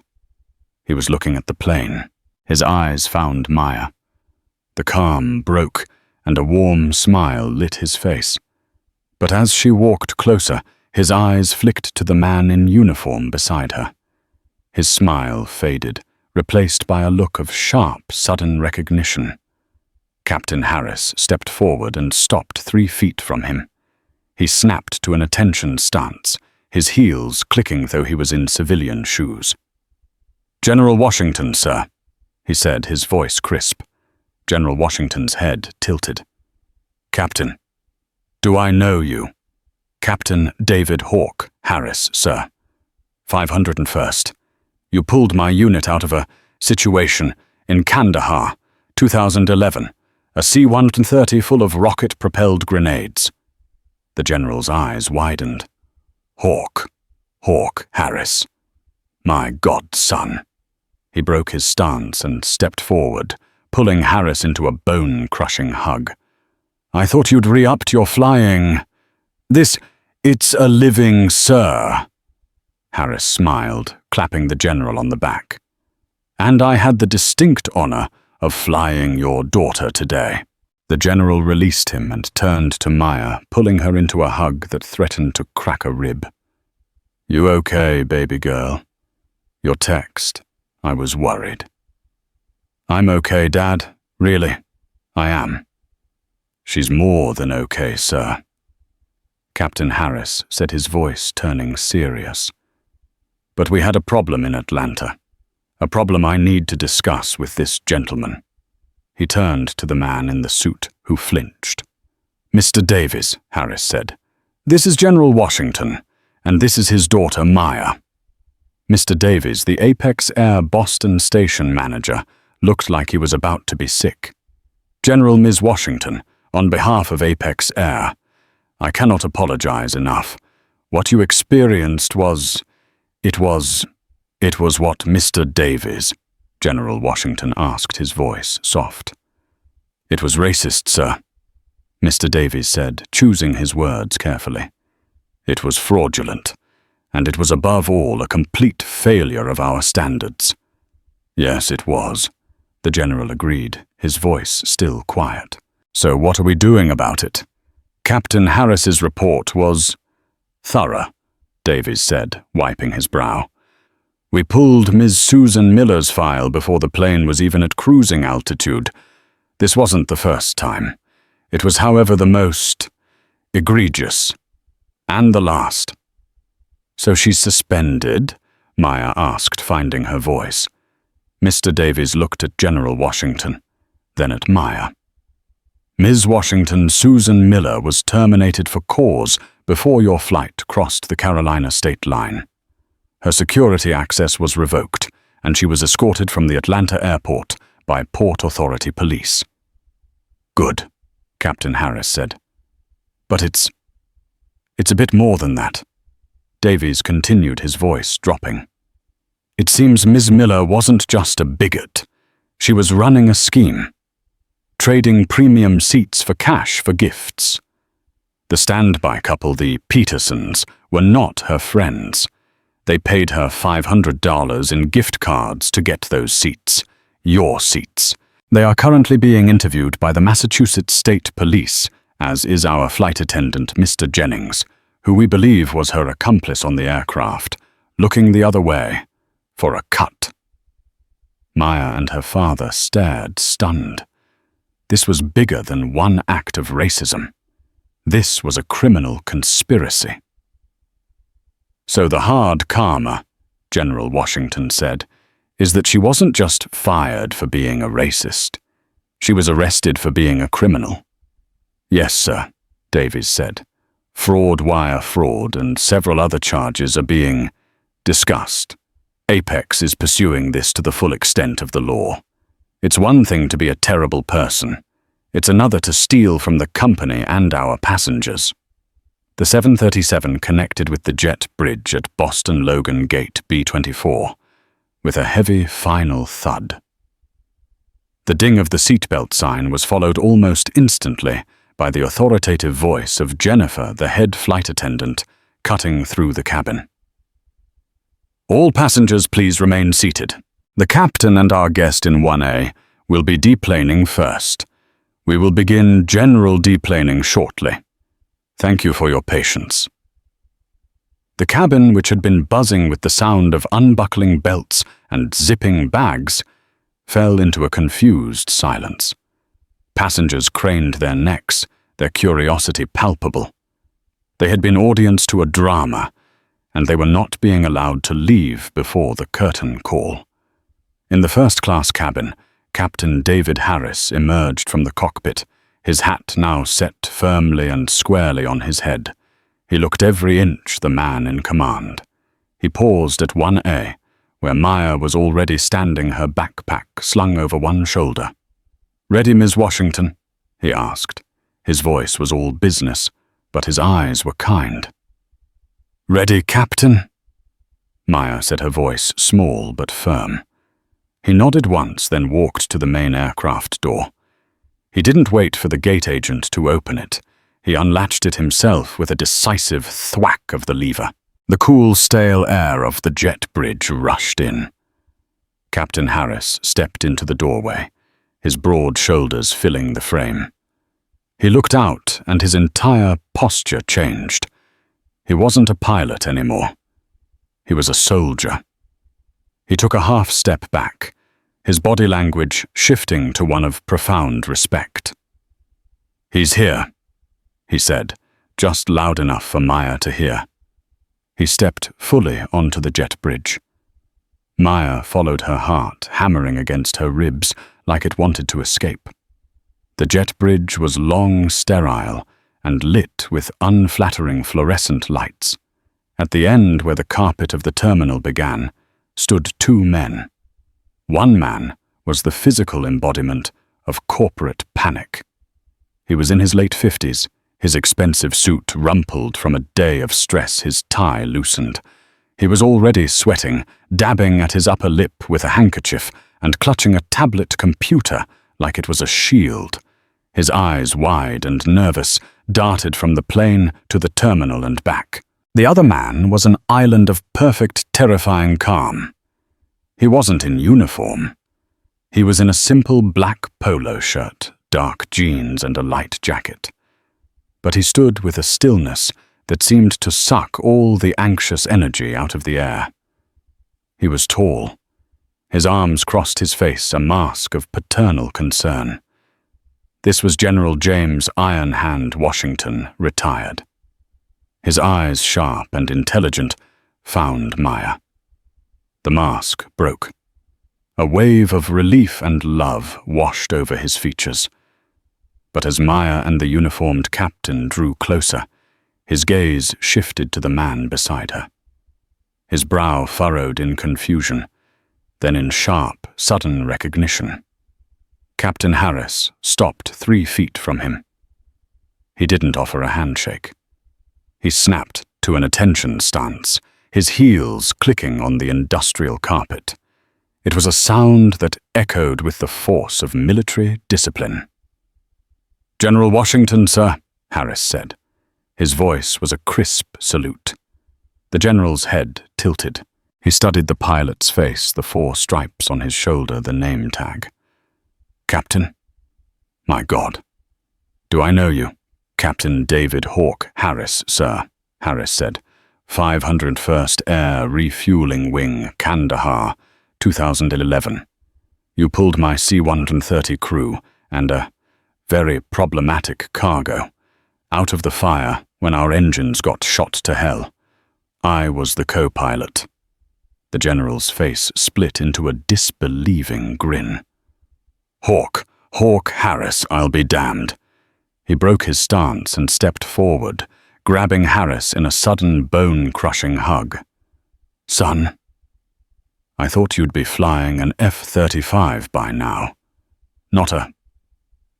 He was looking at the plane. His eyes found Maya. The calm broke, and a warm smile lit his face. But as she walked closer, his eyes flicked to the man in uniform beside her. His smile faded, replaced by a look of sharp, sudden recognition. Captain Harris stepped forward and stopped 3 feet from him. He snapped to an attention stance, his heels clicking though he was in civilian shoes. "General Washington, sir," he said, his voice crisp. General Washington's head tilted. "Captain, do I know you?" "Captain David Hawke Harris, sir. 501st. You pulled my unit out of a situation in Kandahar, 2011, a C-130 full of rocket-propelled grenades." The general's eyes widened. Hawke Harris. My God, son." He broke his stance and stepped forward, pulling Harris into a bone-crushing hug. "I thought you'd re-upped your flying. It's a living sir." Harris smiled, clapping the general on the back. "And I had the distinct honor of flying your daughter today." The general released him and turned to Maya, pulling her into a hug that threatened to crack a rib. "You okay, baby girl? Your text. I was worried." "I'm okay, Dad. Really, I am." "She's more than okay, sir." Captain Harris said, his voice turning serious. "But we had a problem in Atlanta. A problem I need to discuss with this gentleman." He turned to the man in the suit, who flinched. "Mr. Davies," Harris said, "this is General Washington, and this is his daughter, Maya." Mr. Davies, the Apex Air Boston station manager, looked like he was about to be sick. "General Ms. Washington, on behalf of Apex Air, I cannot apologize enough. What you experienced was... It was what Mr. Davies," General Washington asked, his voice soft. "It was racist, sir," Mr. Davies said, choosing his words carefully. "It was fraudulent, and it was above all a complete failure of our standards." "Yes, it was," the general agreed, his voice still quiet. "So what are we doing about it?" "Captain Harris's report was thorough," Davies said, wiping his brow. "We pulled Ms. Susan Miller's file before the plane was even at cruising altitude. This wasn't the first time. It was, however, the most egregious. And the last." "So she's suspended?" Maya asked, finding her voice. Mr. Davies looked at General Washington, then at Maya. "Ms. Washington, Susan Miller was terminated for cause before your flight crossed the Carolina state line. Her security access was revoked, and she was escorted from the Atlanta airport by Port Authority police." "Good," Captain Harris said. "But it's a bit more than that." Davies continued, his voice dropping. "It seems Ms. Miller wasn't just a bigot. She was running a scheme, trading premium seats for cash for gifts. The standby couple, the Petersons, were not her friends. They paid her $500 in gift cards to get those seats, your seats. They are currently being interviewed by the Massachusetts State Police, as is our flight attendant, Mr. Jennings, who we believe was her accomplice on the aircraft, looking the other way for a cut." Maya and her father stared, stunned. This was bigger than one act of racism. This was a criminal conspiracy. "So the hard karma," General Washington said, "is that she wasn't just fired for being a racist. She was arrested for being a criminal." "Yes, sir," Davies said. "Fraud, wire fraud, and several other charges are being discussed. Apex is pursuing this to the full extent of the law. It's one thing to be a terrible person. It's another to steal from the company and our passengers." The 737 connected with the jet bridge at Boston Logan Gate B-24 with a heavy final thud. The ding of the seatbelt sign was followed almost instantly by the authoritative voice of Jennifer, the head flight attendant, cutting through the cabin. "All passengers please remain seated. The captain and our guest in 1A will be deplaning first. We will begin general deplaning shortly. Thank you for your patience." The cabin, which had been buzzing with the sound of unbuckling belts and zipping bags, fell into a confused silence. Passengers craned their necks, their curiosity palpable. They had been audience to a drama, and they were not being allowed to leave before the curtain call. In the first-class cabin, Captain David Harris emerged from the cockpit, his hat now set firmly and squarely on his head. He looked every inch the man in command. He paused at 1A, where Maya was already standing, her backpack slung over one shoulder. "Ready, Ms. Washington?" he asked. His voice was all business, but his eyes were kind. "Ready, Captain?" Maya said, her voice small but firm. He nodded once, then walked to the main aircraft door. He didn't wait for the gate agent to open it. He unlatched it himself with a decisive thwack of the lever. The cool, stale air of the jet bridge rushed in. Captain Harris stepped into the doorway, his broad shoulders filling the frame. He looked out, and his entire posture changed. He wasn't a pilot anymore. He was a soldier. He took a half step back, his body language shifting to one of profound respect. "He's here," he said, just loud enough for Maya to hear. He stepped fully onto the jet bridge. Maya followed her heart, hammering against her ribs like it wanted to escape. The jet bridge was long, sterile, and lit with unflattering fluorescent lights. At the end where the carpet of the terminal began, stood two men. One man was the physical embodiment of corporate panic. He was in his late 50s, his expensive suit rumpled from a day of stress, his tie loosened. He was already sweating, dabbing at his upper lip with a handkerchief and clutching a tablet computer like it was a shield. His eyes, wide and nervous, darted from the plane to the terminal and back. The other man was an island of perfect, terrifying calm. He wasn't in uniform. He was in a simple black polo shirt, dark jeans, and a light jacket. But he stood with a stillness that seemed to suck all the anxious energy out of the air. He was tall. His arms crossed his face, a mask of paternal concern. This was General James Iron Hand Washington, retired. His eyes, sharp and intelligent, found Maya. The mask broke. A wave of relief and love washed over his features. But as Maya and the uniformed captain drew closer, his gaze shifted to the man beside her. His brow furrowed in confusion, then in sharp, sudden recognition. Captain Harris stopped 3 feet from him. He didn't offer a handshake. He snapped to an attention stance, his heels clicking on the industrial carpet. It was a sound that echoed with the force of military discipline. "General Washington, sir," Harris said. His voice was a crisp salute. The general's head tilted. He studied the pilot's face, the 4 stripes on his shoulder, the name tag. "Captain?" "My God. Do I know you?" "Captain David Hawk Harris, sir," Harris said. 501st Air Refueling Wing, Kandahar, 2011. You pulled my C-130 crew and a very problematic cargo out of the fire when our engines got shot to hell. I was the co-pilot." The general's face split into a disbelieving grin. Hawk Harris, I'll be damned." He broke his stance and stepped forward, grabbing Harris in a sudden bone-crushing hug. "Son, I thought you'd be flying an F-35 by now, not a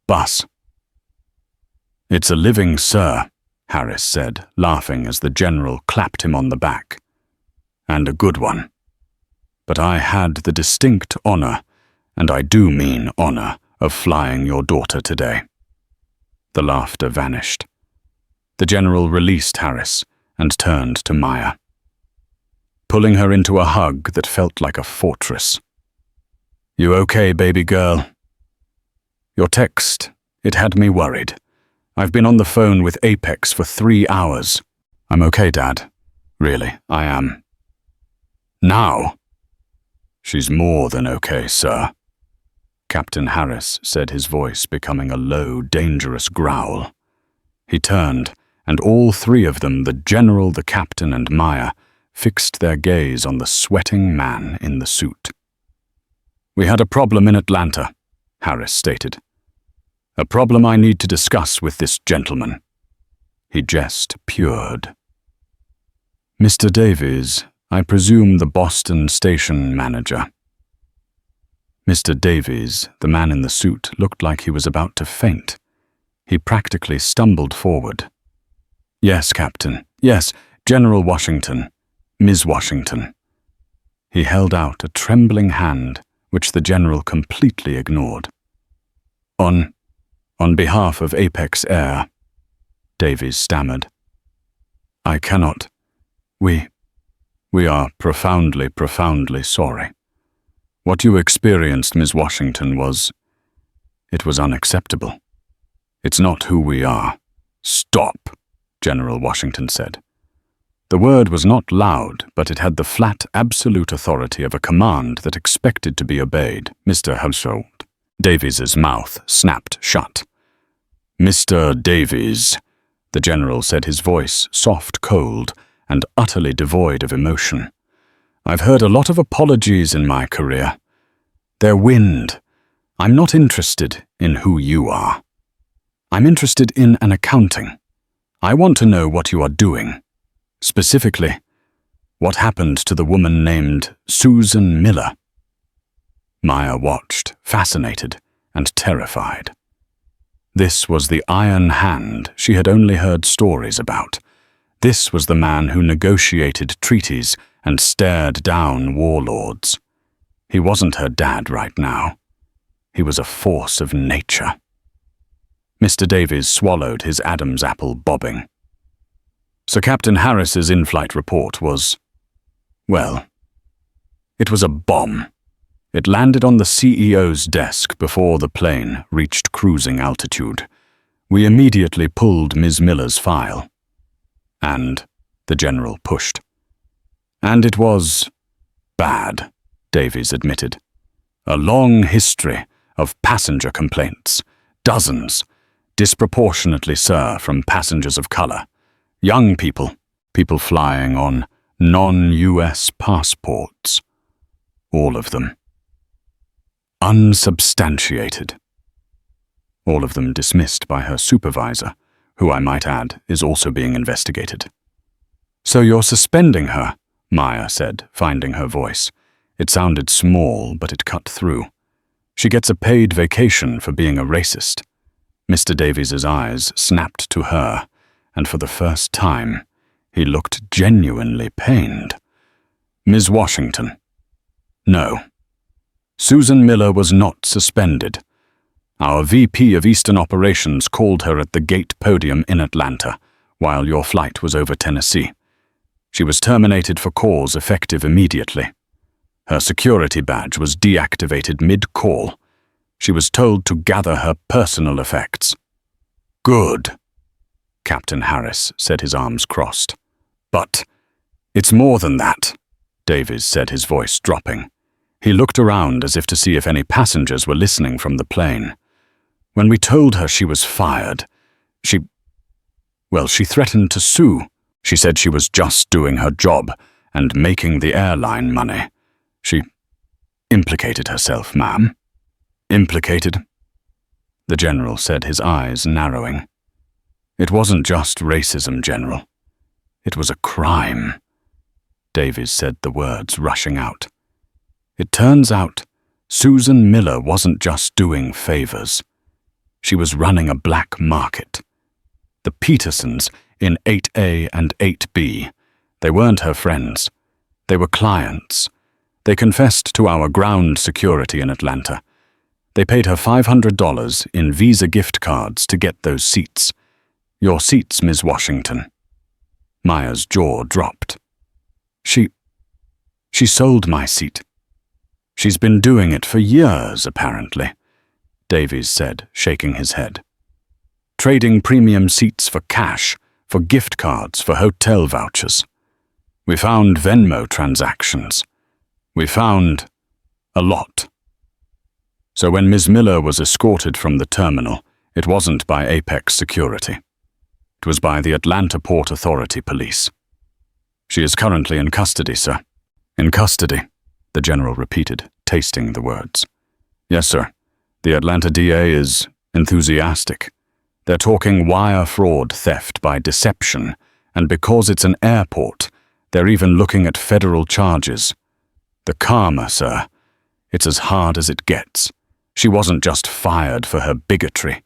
bus." "It's a living, sir," Harris said, laughing as the general clapped him on the back. "And a good one. But I had the distinct honor, and I do mean honor, of flying your daughter today." The laughter vanished. The general released Harris and turned to Maya, pulling her into a hug that felt like a fortress. "You okay, baby girl?" "Your text, it had me worried. I've been on the phone with Apex for 3 hours. I'm okay, Dad. Really, I am." "Now?" "She's more than okay, sir." Captain Harris said, his voice becoming a low, dangerous growl. He turned, and all three of them, the general, the captain, and Maya, fixed their gaze on the sweating man in the suit. "We had a problem in Atlanta," Harris stated. "A problem I need to discuss with this gentleman." He just purred. "Mr. Davies, I presume the Boston station manager." Mr. Davies, the man in the suit, looked like he was about to faint. He practically stumbled forward. "Yes, Captain. Yes, General Washington. Ms. Washington." He held out a trembling hand, which the general completely ignored. On behalf of Apex Air," Davies stammered. "I cannot. We are profoundly, profoundly sorry. What you experienced, Ms. Washington, it was unacceptable. It's not who we are." "Stop," General Washington said. The word was not loud, but it had the flat, absolute authority of a command that expected to be obeyed. "Mr. Household." Davies's mouth snapped shut. "Mr. Davies," the general said, his voice soft, cold, and utterly devoid of emotion. "I've heard a lot of apologies in my career. They're wind. I'm not interested in who you are. I'm interested in an accounting. I want to know what you are doing. Specifically, what happened to the woman named Susan Miller?" Maya watched, fascinated and terrified. This was the Iron Hand she had only heard stories about. This was the man who negotiated treaties and stared down warlords. He wasn't her dad right now. He was a force of nature. Mr. Davies swallowed, his Adam's apple bobbing. So Captain Harris's in-flight report was, well, it was a bomb. It landed on the CEO's desk before the plane reached cruising altitude. We immediately pulled Ms. Miller's file. And the general pushed. And it was bad, Davies admitted. A long history of passenger complaints. Dozens. Disproportionately, sir, from passengers of color. Young people. People flying on non-US passports. All of them. Unsubstantiated. All of them dismissed by her supervisor, who, I might add, is also being investigated. "So you're suspending her," Maya said, finding her voice. It sounded small, but it cut through. "She gets a paid vacation for being a racist." Mr. Davies's eyes snapped to her, and for the first time, he looked genuinely pained. "Ms. Washington." "No. Susan Miller was not suspended. Our VP of Eastern Operations called her at the gate podium in Atlanta while your flight was over Tennessee. She was terminated for cause effective immediately. Her security badge was deactivated mid-call. She was told to gather her personal effects." "Good," Captain Harris said, his arms crossed. "But it's more than that," Davies said, his voice dropping. He looked around as if to see if any passengers were listening from the plane. "When we told her she was fired, she threatened to sue. She said she was just doing her job and making the airline money. She implicated herself, ma'am." "Implicated?" the general said, his eyes narrowing. "It wasn't just racism, General. It was a crime." Davies said, the words rushing out. "It turns out Susan Miller wasn't just doing favors. She was running a black market. The Petersons in 8A and 8B, they weren't her friends. They were clients. They confessed to our ground security in Atlanta. They paid her $500 in Visa gift cards to get those seats. Your seats, Ms. Washington." Maya's jaw dropped. She sold my seat. She's been doing it for years, apparently," Davies said, shaking his head. "Trading premium seats for cash, for gift cards, for hotel vouchers. We found Venmo transactions. We found a lot." So when Ms. Miller was escorted from the terminal, it wasn't by Apex Security. It was by the Atlanta Port Authority Police. She is currently in custody, sir. In custody, the general repeated, tasting the words. Yes, sir. The Atlanta DA is enthusiastic. They're talking wire fraud theft by deception, and because it's an airport, they're even looking at federal charges. The karma, sir. It's as hard as it gets. She wasn't just fired for her bigotry.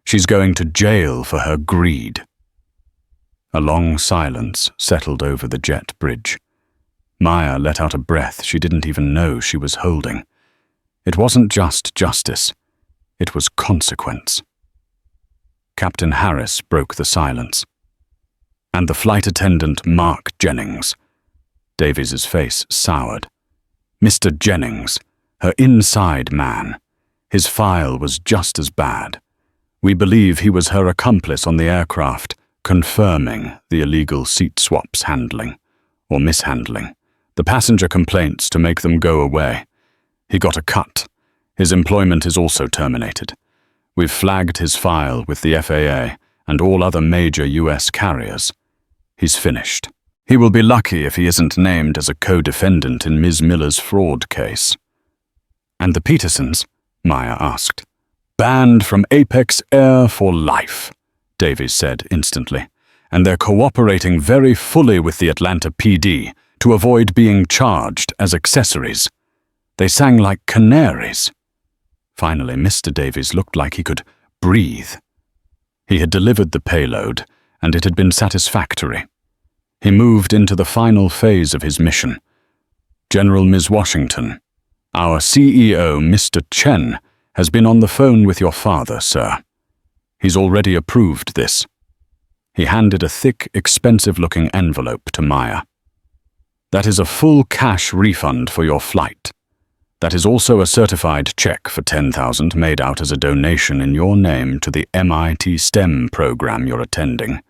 She's going to jail for her greed. A long silence settled over the jet bridge. Maya let out a breath she didn't even know she was holding. It wasn't just justice. It was consequence. Captain Harris broke the silence. And the flight attendant Mark Jennings. Davies's face soured. Mr. Jennings, her inside man. His file was just as bad. We believe he was her accomplice on the aircraft, confirming the illegal seat swaps handling, or mishandling, the passenger complaints to make them go away. He got a cut. His employment is also terminated. We've flagged his file with the FAA and all other major US carriers. He's finished. He will be lucky if he isn't named as a co-defendant in Ms. Miller's fraud case. And the Petersons? Maya asked. Banned from Apex Air for life, Davies said instantly, and they're cooperating very fully with the Atlanta PD to avoid being charged as accessories. They sang like canaries. Finally, Mr. Davies looked like he could breathe. He had delivered the payload, and it had been satisfactory. He moved into the final phase of his mission. General Ms. Washington, our CEO, Mr. Chen, has been on the phone with your father, sir. He's already approved this. He handed a thick, expensive-looking envelope to Maya. That is a full cash refund for your flight. That is also a certified check for $10,000 made out as a donation in your name to the MIT STEM program you're attending.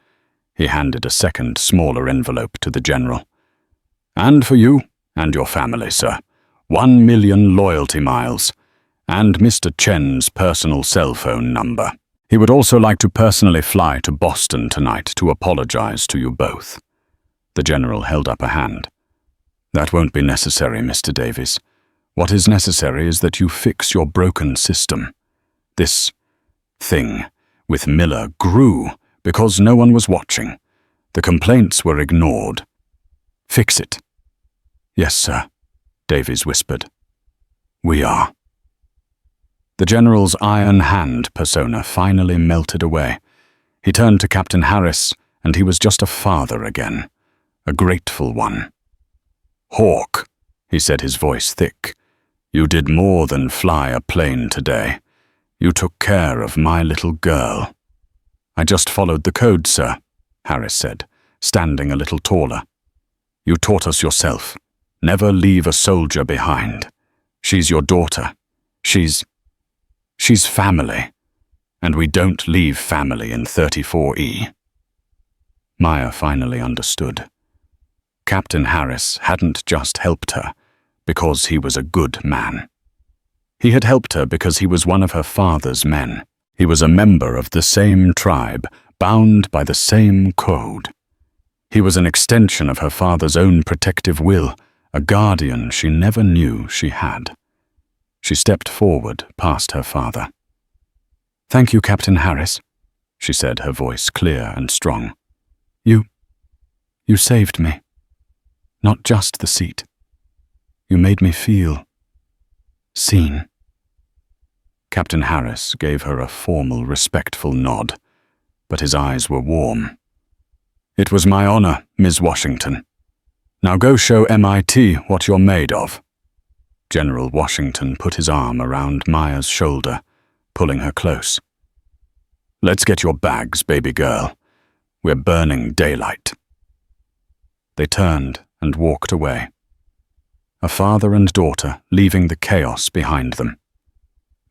He handed a second, smaller envelope to the general. And for you and your family, sir, 1 million loyalty miles, and Mr. Chen's personal cell phone number. He would also like to personally fly to Boston tonight to apologize to you both. The general held up a hand. That won't be necessary, Mr. Davies. What is necessary is that you fix your broken system. This thing with Miller grew because no one was watching. The complaints were ignored. Fix it. Yes, sir, Davies whispered. We are. The general's iron hand persona finally melted away. He turned to Captain Harris, and he was just a father again, a grateful one. Hawk, he said, his voice thick. You did more than fly a plane today. You took care of my little girl. I just followed the code, sir, Harris said, standing a little taller. You taught us yourself. Never leave a soldier behind. She's your daughter. She's family. And we don't leave family in 34E. Maya finally understood. Captain Harris hadn't just helped her because he was a good man. He had helped her because he was one of her father's men. He was a member of the same tribe, bound by the same code. He was an extension of her father's own protective will, a guardian she never knew she had. She stepped forward past her father. Thank you, Captain Harris, she said, her voice clear and strong. You saved me. Not just the seat. You made me feel seen. Captain Harris gave her a formal, respectful nod, but his eyes were warm. It was my honor, Ms. Washington. Now go show MIT what you're made of. General Washington put his arm around Maya's shoulder, pulling her close. Let's get your bags, baby girl. We're burning daylight. They turned and walked away. A father and daughter leaving the chaos behind them.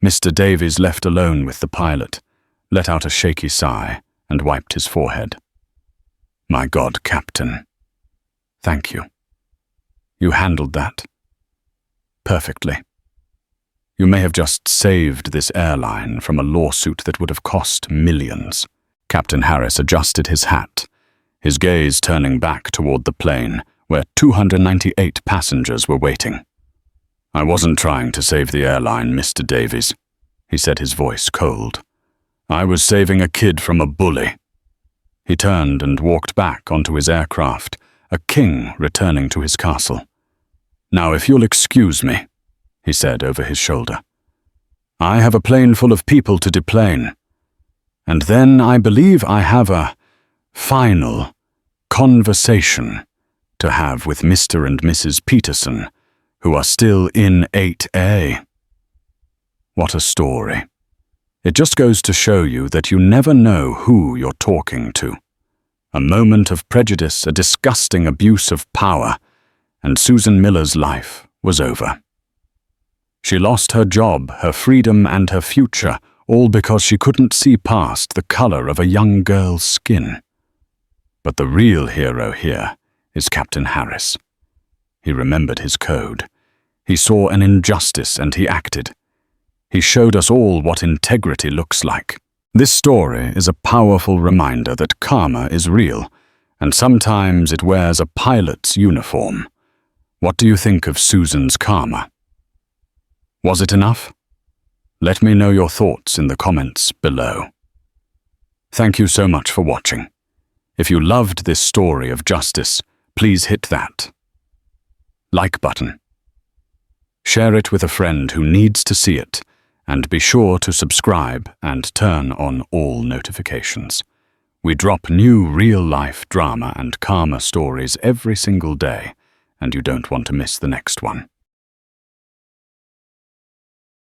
Mr. Davies, left alone with the pilot, let out a shaky sigh and wiped his forehead. My God, Captain. Thank you. You handled that perfectly. You may have just saved this airline from a lawsuit that would have cost millions. Captain Harris adjusted his hat, his gaze turning back toward the plane where 298 passengers were waiting. I wasn't trying to save the airline, Mr. Davies, he said, his voice cold. I was saving a kid from a bully. He turned and walked back onto his aircraft, a king returning to his castle. Now, if you'll excuse me, he said over his shoulder. I have a plane full of people to deplane. And then I believe I have a final conversation to have with Mr. and Mrs. Peterson, who are still in 8A. What a story. It just goes to show you that you never know who you're talking to. A moment of prejudice, a disgusting abuse of power, and Susan Miller's life was over. She lost her job, her freedom, and her future, all because she couldn't see past the color of a young girl's skin. But the real hero here is Captain Harris. He remembered his code. He saw an injustice and he acted. He showed us all what integrity looks like. This story is a powerful reminder that karma is real, and sometimes it wears a pilot's uniform. What do you think of Susan's karma? Was it enough? Let me know your thoughts in the comments below. Thank you so much for watching. If you loved this story of justice, please hit that like button. Share it with a friend who needs to see it, and be sure to subscribe and turn on all notifications. We drop new real-life drama and karma stories every single day, and you don't want to miss the next one.